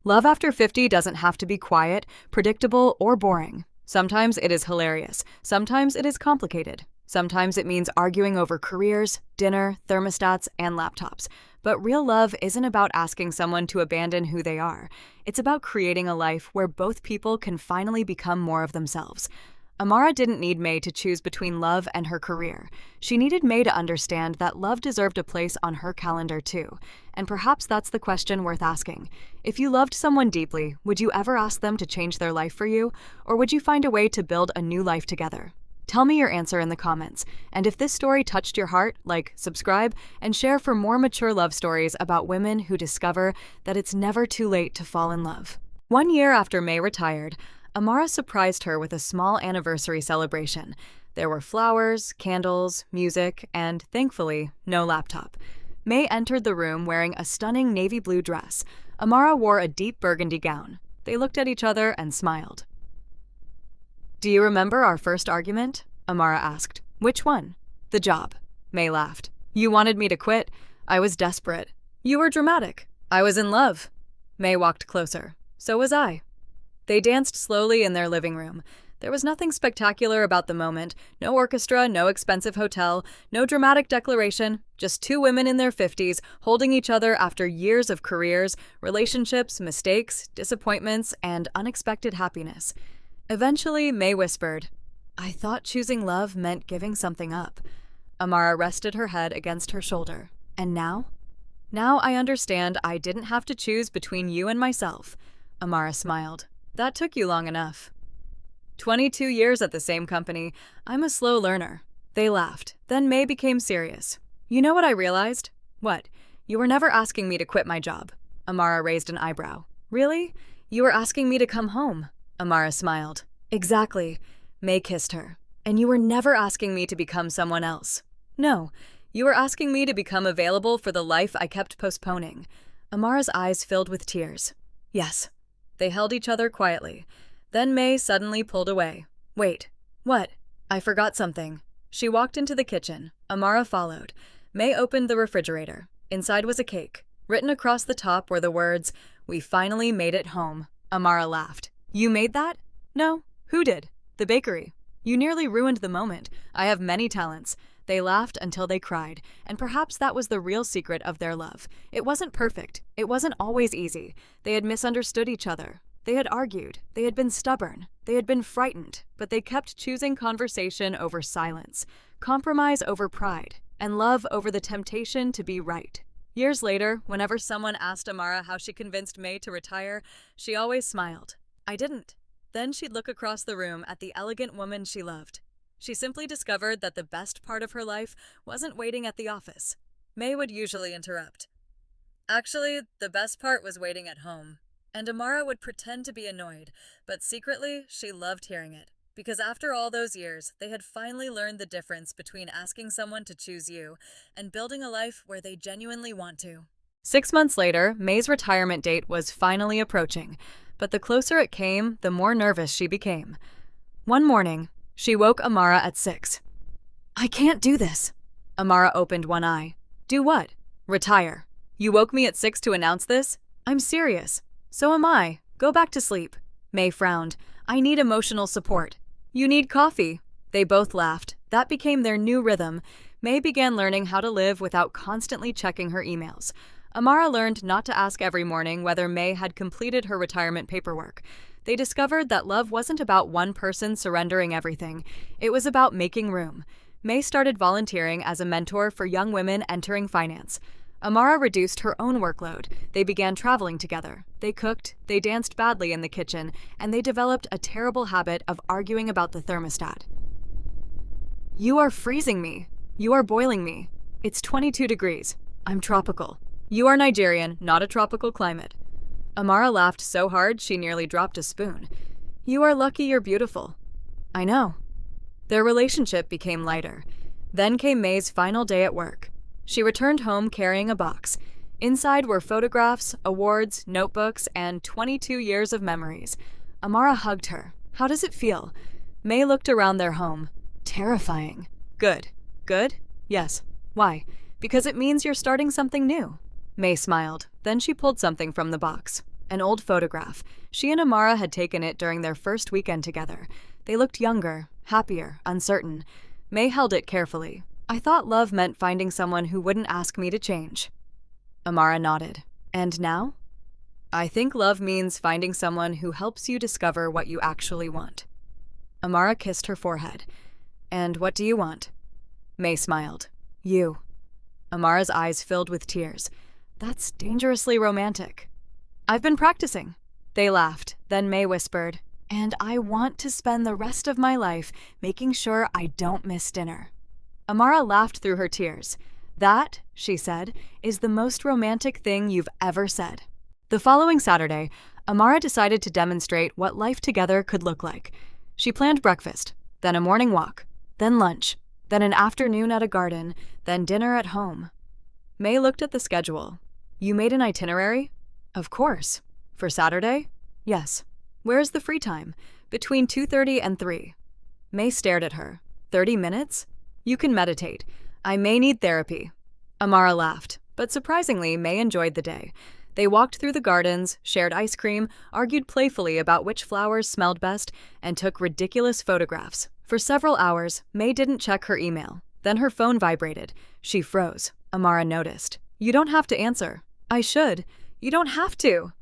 Love after 50 doesn't have to be quiet, predictable, or boring. Sometimes it is hilarious. Sometimes it is complicated. Sometimes it means arguing over careers, dinner, thermostats, and laptops. But real love isn't about asking someone to abandon who they are. It's about creating a life where both people can finally become more of themselves. Amara didn't need May to choose between love and her career. She needed May to understand that love deserved a place on her calendar too. And perhaps that's the question worth asking. If you loved someone deeply, would you ever ask them to change their life for you? Or would you find a way to build a new life together? Tell me your answer in the comments. And if this story touched your heart, like, subscribe, and share for more mature love stories about women who discover that it's never too late to fall in love. 1 year after May retired, Amara surprised her with a small anniversary celebration. There were flowers, candles, music, and, thankfully, no laptop. May entered the room wearing a stunning navy blue dress. Amara wore a deep burgundy gown. They looked at each other and smiled. "Do you remember our first argument?" Amara asked. "Which one?" "The job." May laughed. "You wanted me to quit. I was desperate. You were dramatic. I was in love." May walked closer. "So was I." They danced slowly in their living room. There was nothing spectacular about the moment. No orchestra, no expensive hotel, no dramatic declaration. Just two women in their 50s holding each other after years of careers, relationships, mistakes, disappointments, and unexpected happiness. Eventually, May whispered, "I thought choosing love meant giving something up." Amara rested her head against her shoulder. "And now?" "Now I understand I didn't have to choose between you and myself." Amara smiled. "That took you long enough." 22 years at the same company. I'm a slow learner." They laughed. Then May became serious. "You know what I realized?" "What?" "You were never asking me to quit my job." Amara raised an eyebrow. "Really? You were asking me to come home." Amara smiled. "Exactly." May kissed her. "And you were never asking me to become someone else." "No. You were asking me to become available for the life I kept postponing." Amara's eyes filled with tears. "Yes." They held each other quietly. Then May suddenly pulled away. "Wait." "What?" "I forgot something." She walked into the kitchen. Amara followed. May opened the refrigerator. Inside was a cake. Written across the top were the words, "We finally made it home." Amara laughed. "You made that?" "No. Who did?" "The bakery." "You nearly ruined the moment. I have many talents." They laughed until they cried, and perhaps that was the real secret of their love. It wasn't perfect. It wasn't always easy. They had misunderstood each other. They had argued. They had been stubborn. They had been frightened, but they kept choosing conversation over silence, compromise over pride, and love over the temptation to be right. Years later, whenever someone asked Amara how she convinced May to retire, she always smiled. "I didn't." Then she'd look across the room at the elegant woman she loved. She simply discovered that the best part of her life wasn't waiting at the office. May would usually interrupt. "Actually, the best part was waiting at home." And Amara would pretend to be annoyed, but secretly she loved hearing it. Because after all those years, they had finally learned the difference between asking someone to choose you and building a life where they genuinely want to. 6 months later, May's retirement date was finally approaching, but the closer it came, the more nervous she became. One morning, she woke Amara at 6. "I can't do this." Amara opened one eye. "Do what?" "Retire." "You woke me at 6 to announce this?" "I'm serious." "So am I. Go back to sleep." May frowned. "I need emotional support." "You need coffee." They both laughed. That became their new rhythm. May began learning how to live without constantly checking her emails. Amara learned not to ask every morning whether May had completed her retirement paperwork. They discovered that love wasn't about one person surrendering everything. It was about making room. May started volunteering as a mentor for young women entering finance. Amara reduced her own workload. They began traveling together. They cooked, they danced badly in the kitchen, and they developed a terrible habit of arguing about the thermostat. "You are freezing me. You are boiling me. It's 22 degrees. I'm tropical. You are Nigerian, not a tropical climate." Amara laughed so hard she nearly dropped a spoon. "You are lucky you're beautiful." "I know." Their relationship became lighter. Then came May's final day at work. She returned home carrying a box. Inside were photographs, awards, notebooks, and 22 years of memories. Amara hugged her. "How does it feel?" May looked around their home. "Terrifying." "Good." "Good?" "Yes." "Why?" "Because it means you're starting something new." May smiled. Then she pulled something from the box. An old photograph. She and Amara had taken it during their first weekend together. They looked younger, happier, uncertain. May held it carefully. I thought love meant finding someone who wouldn't ask me to change. Amara nodded. And now? I think love means finding someone who helps you discover what you actually want. Amara kissed her forehead. And what do you want? May smiled. You. Amara's eyes filled with tears. That's dangerously romantic. I've been practicing. They laughed. Then May whispered, and I want to spend the rest of my life making sure I don't miss dinner. Amara laughed through her tears. That, she said, is the most romantic thing you've ever said. The following Saturday, Amara decided to demonstrate what life together could look like. She planned breakfast, then a morning walk, then lunch, then an afternoon at a garden, then dinner at home. May looked at the schedule. You made an itinerary? Of course. For Saturday? Yes. Where's the free time? Between 2:30 and 3. May stared at her. 30 minutes? You can meditate. I may need therapy. Amara laughed, but surprisingly, May enjoyed the day. They walked through the gardens, shared ice cream, argued playfully about which flowers smelled best, and took ridiculous photographs. For several hours, May didn't check her email. Then her phone vibrated. She froze. Amara noticed. You don't have to answer. I should. You don't have to.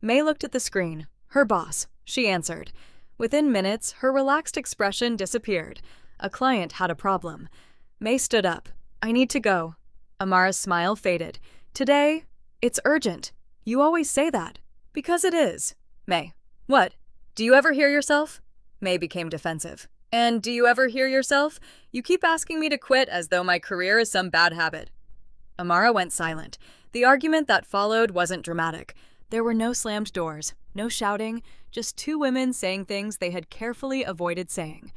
May looked at the screen. Her boss. She answered. Within minutes, her relaxed expression disappeared. A client had a problem. May stood up. I need to go. Amara's smile faded. Today, it's urgent. You always say that. Because it is. May. What? Do you ever hear yourself? May became defensive. And do you ever hear yourself? You keep asking me to quit as though my career is some bad habit. Amara went silent. The argument that followed wasn't dramatic. There were no slammed doors, no shouting, just two women saying things they had carefully avoided saying.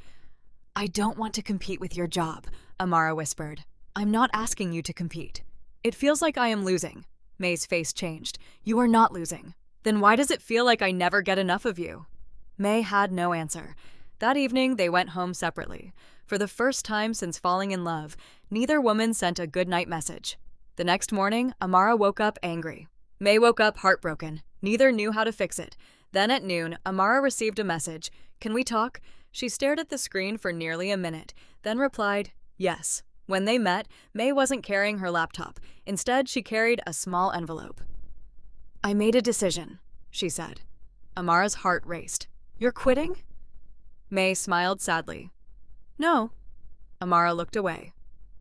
I don't want to compete with your job, Amara whispered. I'm not asking you to compete. It feels like I am losing. May's face changed. You are not losing. Then why does it feel like I never get enough of you? May had no answer. That evening, they went home separately. For the first time since falling in love, neither woman sent a goodnight message. The next morning, Amara woke up angry. May woke up heartbroken. Neither knew how to fix it. Then at noon, Amara received a message. Can we talk? She stared at the screen for nearly a minute, then replied, yes. When they met, May wasn't carrying her laptop. Instead, she carried a small envelope. I made a decision, she said. Amara's heart raced. You're quitting? May smiled sadly. No. Amara looked away.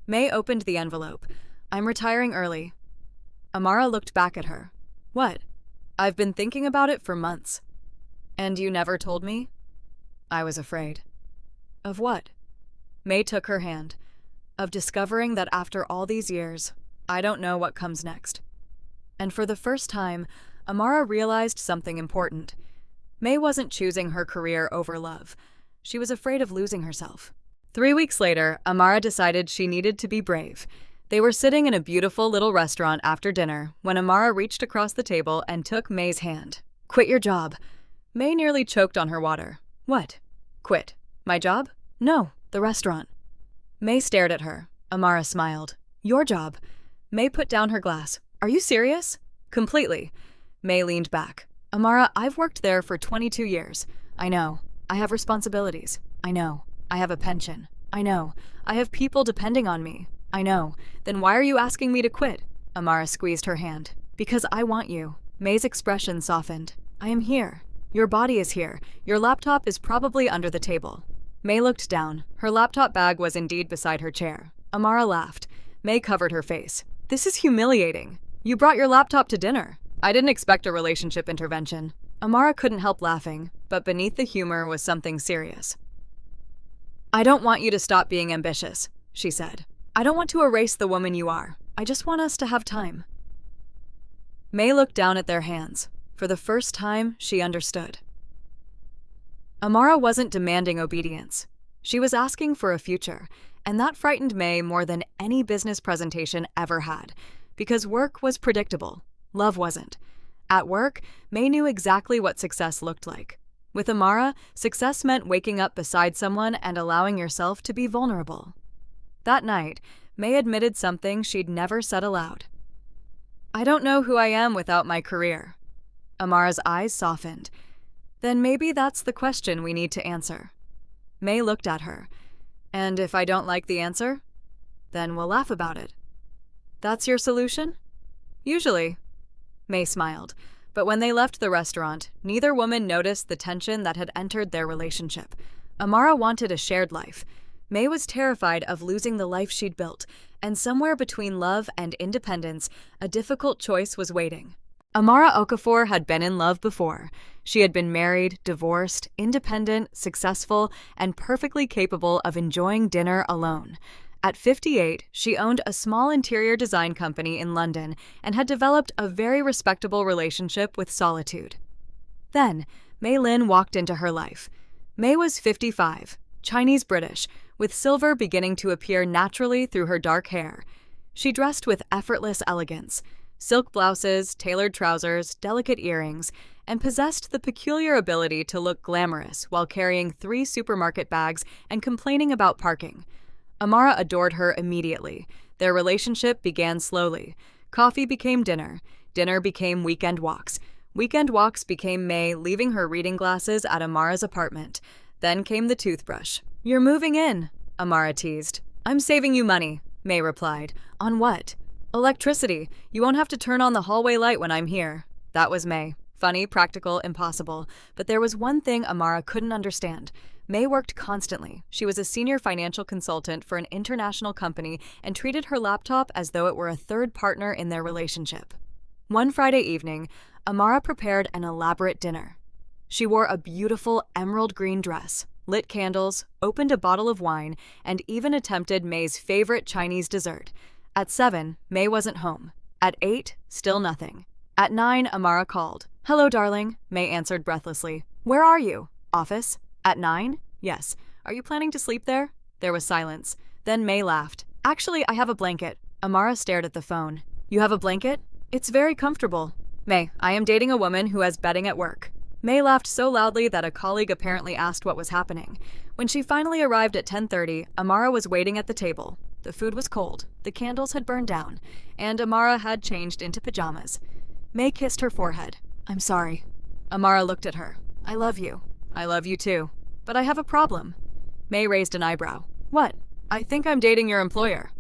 May opened the envelope. I'm retiring early. Amara looked back at her. What? I've been thinking about it for months. And you never told me? I was afraid. Of what? May took her hand. Of discovering that after all these years, I don't know what comes next. And for the first time, Amara realized something important. May wasn't choosing her career over love. She was afraid of losing herself. 3 weeks later, Amara decided she needed to be brave. They were sitting in a beautiful little restaurant after dinner when Amara reached across the table and took May's hand. Quit your job. May nearly choked on her water. What? Quit. My job? No, the restaurant. May stared at her. Amara smiled. Your job. May put down her glass. Are you serious? Completely. May leaned back. Amara, I've worked there for 22 years. I know. I have responsibilities. I know. I have a pension. I know. I have people depending on me. I know. Then why are you asking me to quit? Amara squeezed her hand. Because I want you. May's expression softened. I am here. Your body is here. Your laptop is probably under the table. May looked down. Her laptop bag was indeed beside her chair. Amara laughed. May covered her face. This is humiliating. You brought your laptop to dinner. I didn't expect a relationship intervention. Amara couldn't help laughing, but beneath the humor was something serious. I don't want you to stop being ambitious, she said. I don't want to erase the woman you are. I just want us to have time. May looked down at their hands. For the first time, she understood. Amara wasn't demanding obedience. She was asking for a future, and that frightened May more than any business presentation ever had, because work was predictable. Love wasn't. At work, May knew exactly what success looked like. With Amara, success meant waking up beside someone and allowing yourself to be vulnerable. That night, May admitted something she'd never said aloud. I don't know who I am without my career. Amara's eyes softened. Then maybe that's the question we need to answer. May looked at her. And if I don't like the answer? Then we'll laugh about it. That's your solution? Usually. May smiled. But when they left the restaurant, neither woman noticed the tension that had entered their relationship. Amara wanted a shared life. May was terrified of losing the life she'd built, and somewhere between love and independence, a difficult choice was waiting. Amara Okafor had been in love before. She had been married, divorced, independent, successful, and perfectly capable of enjoying dinner alone. At 58, she owned a small interior design company in London and had developed a very respectable relationship with solitude. Then, Mei Lin walked into her life. Mei was 55, Chinese-British, with silver beginning to appear naturally through her dark hair. She dressed with effortless elegance, silk blouses, tailored trousers, delicate earrings, and possessed the peculiar ability to look glamorous while carrying 3 supermarket bags and complaining about parking. Amara adored her immediately. Their relationship began slowly. Coffee became dinner. Dinner became weekend walks. Weekend walks became May leaving her reading glasses at Amara's apartment. Then came the toothbrush. "You're moving in," Amara teased. "I'm saving you money," May replied. "On what?" "Electricity. You won't have to turn on the hallway light when I'm here." That was May. Funny, practical, impossible. But there was one thing Amara couldn't understand. May worked constantly. She was a senior financial consultant for an international company and treated her laptop as though it were a third partner in their relationship. One Friday evening, Amara prepared an elaborate dinner. She wore a beautiful emerald green dress, lit candles, opened a bottle of wine, and even attempted May's favorite Chinese dessert. At 7, May wasn't home. At 8, still nothing. At 9, Amara called. "Hello, darling," May answered breathlessly. "Where are you? Office?" At 9? "Yes. Are you planning to sleep there?" There was silence. Then May laughed. "Actually, I have a blanket." Amara stared at the phone. "You have a blanket? It's very comfortable." "May, I am dating a woman who has bedding at work." May laughed so loudly that a colleague apparently asked what was happening. When she finally arrived at 10:30, Amara was waiting at the table. The food was cold, the candles had burned down, and Amara had changed into pajamas. May kissed her forehead. "I'm sorry." Amara looked at her. "I love you." "I love you too. But I have a problem." May raised an eyebrow. "What?" "I think I'm dating your employer."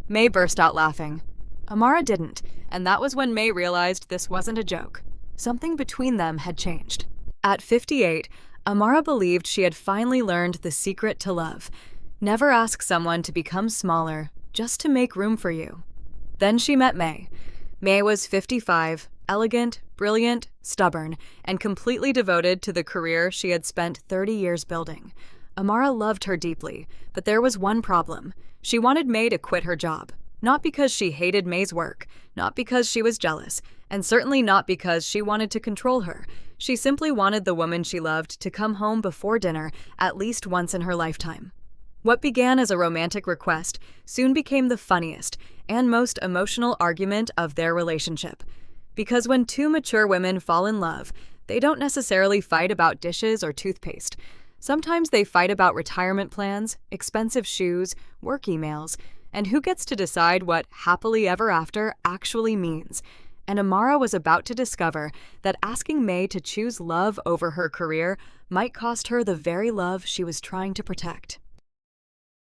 May burst out laughing. Amara didn't, and that was when May realized this wasn't a joke. Something between them had changed. At 58, Amara believed she had finally learned the secret to love. Never ask someone to become smaller, just to make room for you. Then she met May. May was 55, elegant, brilliant, stubborn, and completely devoted to the career she had spent 30 years building. Amara loved her deeply, but there was one problem. She wanted May to quit her job. Not because she hated May's work, not because she was jealous, and certainly not because she wanted to control her. She simply wanted the woman she loved to come home before dinner at least once in her lifetime. What began as a romantic request soon became the funniest and most emotional argument of their relationship. Because when two mature women fall in love, they don't necessarily fight about dishes or toothpaste. Sometimes they fight about retirement plans, expensive shoes, work emails, and who gets to decide what happily ever after actually means. And Amara was about to discover that asking May to choose love over her career might cost her the very love she was trying to protect.